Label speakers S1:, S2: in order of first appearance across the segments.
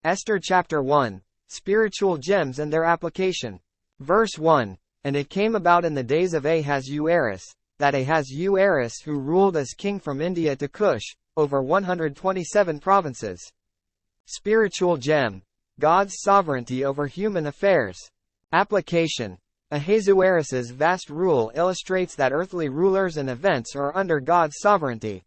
S1: Esther chapter 1. Spiritual gems and their application. Verse 1. And it came about in the days of Ahasuerus, that Ahasuerus who ruled as king from India to Cush, over 127 provinces. Spiritual gem. God's sovereignty over human affairs. Application. Ahasuerus's vast rule illustrates that earthly rulers and events are under God's sovereignty.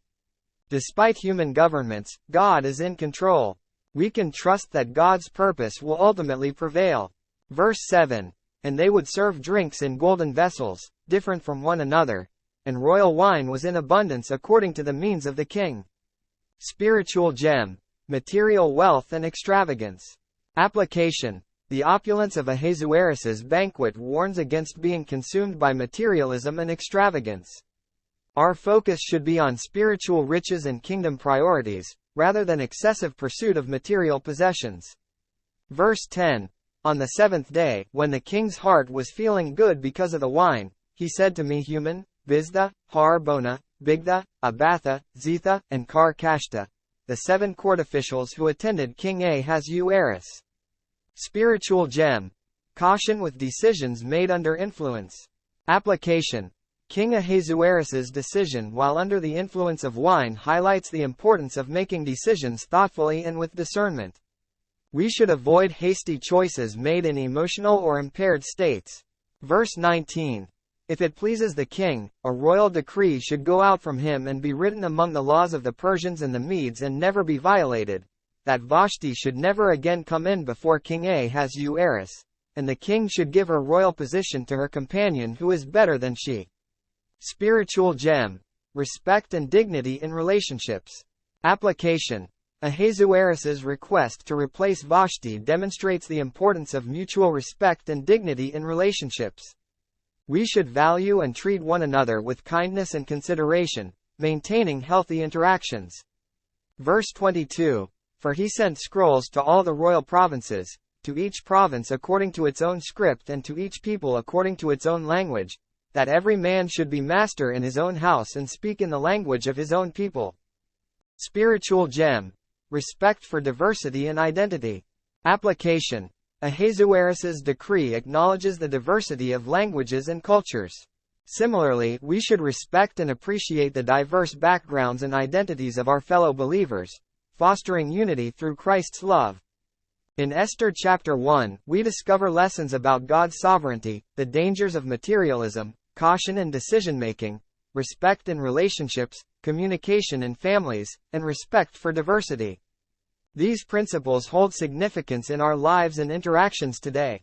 S1: Despite human governments, God is in control. We can trust that God's purpose will ultimately prevail. Verse 7. And they would serve drinks in golden vessels, different from one another, and royal wine was in abundance according to the means of the king. Spiritual gem. Material wealth and extravagance. Application. The opulence of Ahasuerus's banquet warns against being consumed by materialism and extravagance. Our focus should be on spiritual riches and kingdom priorities, rather than excessive pursuit of material possessions. Verse 10. On the seventh day, when the king's heart was feeling good because of the wine, he said to me, Human, Biztha, Harbona, Bigtha, Abatha, Zetha, and Karkashta, the 7 court officials who attended King Ahasuerus. Spiritual gem. Caution with decisions made under influence. Application. King Ahasuerus's decision while under the influence of wine highlights the importance of making decisions thoughtfully and with discernment. We should avoid hasty choices made in emotional or impaired states. Verse 19. If it pleases the king, a royal decree should go out from him and be written among the laws of the Persians and the Medes and never be violated, that Vashti should never again come in before King Ahasuerus, and the king should give her royal position to her companion who is better than she. Spiritual gem. Respect and dignity in relationships. Application. Ahasuerus's request to replace Vashti demonstrates the importance of mutual respect and dignity in relationships. We should value and treat one another with kindness and consideration, maintaining healthy interactions. Verse 22. For he sent scrolls to all the royal provinces, to each province according to its own script and to each people according to its own language, that every man should be master in his own house and speak in the language of his own people. Spiritual gem. Respect for diversity and identity. Application. Ahasuerus's decree acknowledges the diversity of languages and cultures. Similarly, we should respect and appreciate the diverse backgrounds and identities of our fellow believers, fostering unity through Christ's love. In Esther chapter 1, we discover lessons about God's sovereignty, the dangers of materialism, caution in decision-making, respect in relationships, communication in families, and respect for diversity. These principles hold significance in our lives and interactions today.